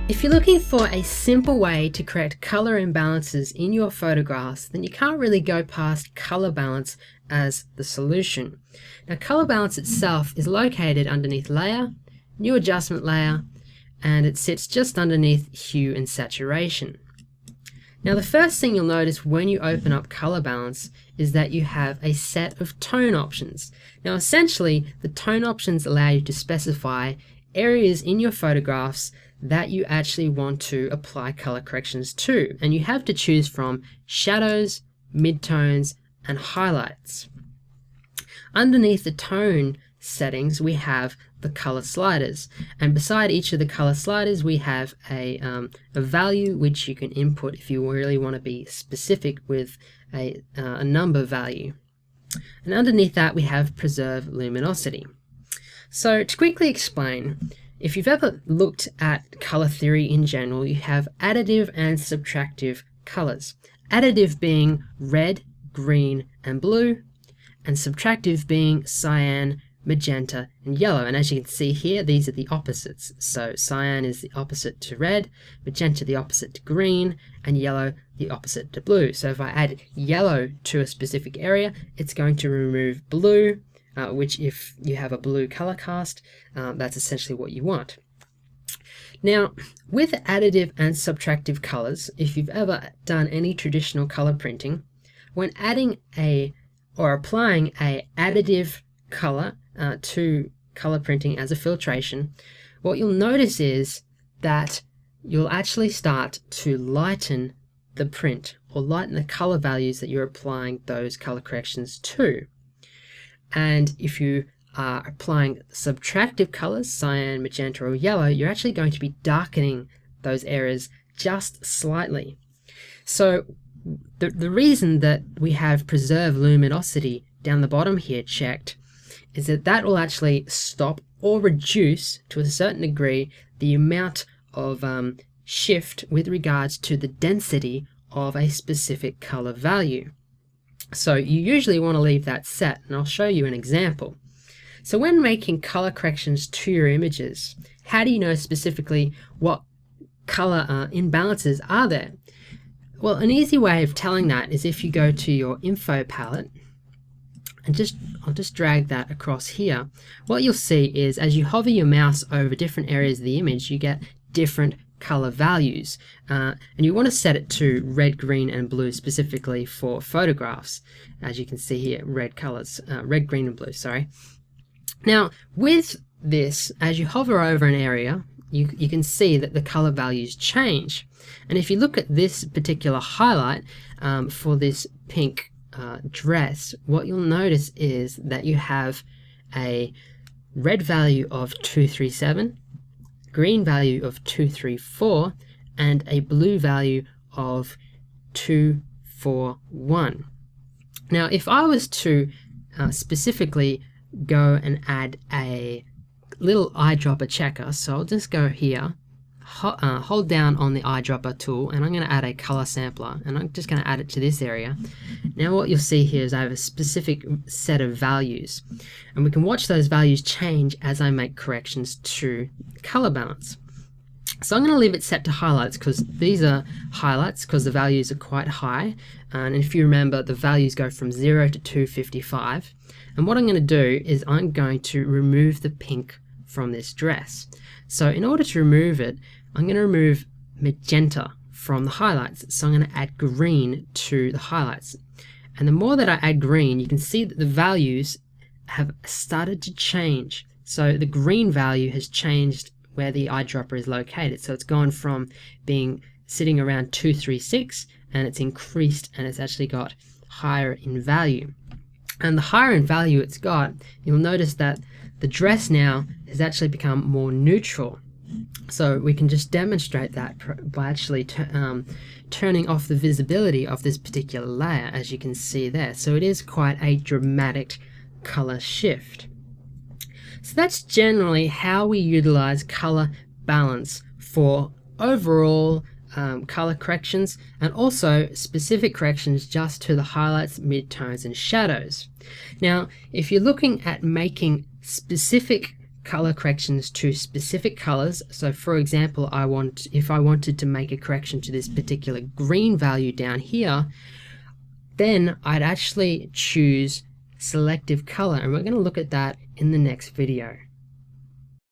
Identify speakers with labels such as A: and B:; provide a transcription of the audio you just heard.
A: If you're looking for a simple way to correct color imbalances in your photographs, then you can't really go past color balance as the solution. Now, color balance itself is located underneath Layer, New Adjustment Layer, and it sits just underneath Hue and Saturation. Now, the first thing you'll notice when you open up color balance is that you have a set of tone options. Now, essentially, the tone options allow you to specify areas in your photographs that you actually want to apply color corrections to, and you have to choose from shadows, midtones, and highlights. Underneath the tone settings we have the color sliders, and beside each of the color sliders we have a value which you can input if you really want to be specific with a number value. And underneath that we have preserve luminosity. So to quickly explain, if you've ever looked at color theory in general, you have additive and subtractive colors. Additive being red, green, and blue, and subtractive being cyan, magenta, and yellow. And as you can see here, these are the opposites. So cyan is the opposite to red, magenta the opposite to green, and yellow the opposite to blue. So if I add yellow to a specific area, it's going to remove blue, which if you have a blue color cast, that's essentially what you want. Now, with additive and subtractive colors, if you've ever done any traditional color printing, when adding or applying a additive color to color printing as a filtration, what you'll notice is that you'll actually start to lighten the print or lighten the color values that you're applying those color corrections to. And if you are applying subtractive colors, cyan, magenta, or yellow, you're actually going to be darkening those areas just slightly. So the reason that we have preserve luminosity down the bottom here checked is that that will actually stop or reduce to a certain degree the amount of shift with regards to the density of a specific color value. So you usually want to leave that set, and I'll show you an example. So when making color corrections to your images, how do you know specifically what color imbalances are there? Well, an easy way of telling that is if you go to your info palette, and I'll just drag that across here. What you'll see is as you hover your mouse over different areas of the image, you get different color values, and you want to set it to red, green, and blue specifically for photographs. As you can see here, red colors, red, green, and blue, sorry. Now with this, as you hover over an area, you can see that the color values change. And if you look at this particular highlight for this pink dress, what you'll notice is that you have a red value of 237, green value of 234, and a blue value of 241. Now, if I was to specifically go and add a little eyedropper checker, so I'll just go here, hold down on the eyedropper tool, and I'm going to add a color sampler, and I'm just going to add it to this area. Now what you'll see here is I have a specific set of values, and we can watch those values change as I make corrections to color balance. So I'm going to leave it set to highlights because these are highlights because the values are quite high, and if you remember, the values go from 0 to 255. And what I'm going to do is I'm going to remove the pink from this dress. So in order to remove it, I'm going to remove magenta from the highlights. So I'm going to add green to the highlights. And the more that I add green, you can see that the values have started to change. So the green value has changed where the eyedropper is located. So it's gone from being sitting around 236 and it's increased and it's actually got higher in value. And the higher in value it's got, you'll notice that the dress now has actually become more neutral. So we can just demonstrate that by actually turning off the visibility of this particular layer, as you can see there. So it is quite a dramatic color shift. So that's generally how we utilize color balance for overall color corrections, and also specific corrections just to the highlights, midtones, and shadows. Now, if you're looking at making specific color corrections to specific colors. So for example, if I wanted to make a correction to this particular green value down here, then I'd actually choose selective color, and we're going to look at that in the next video.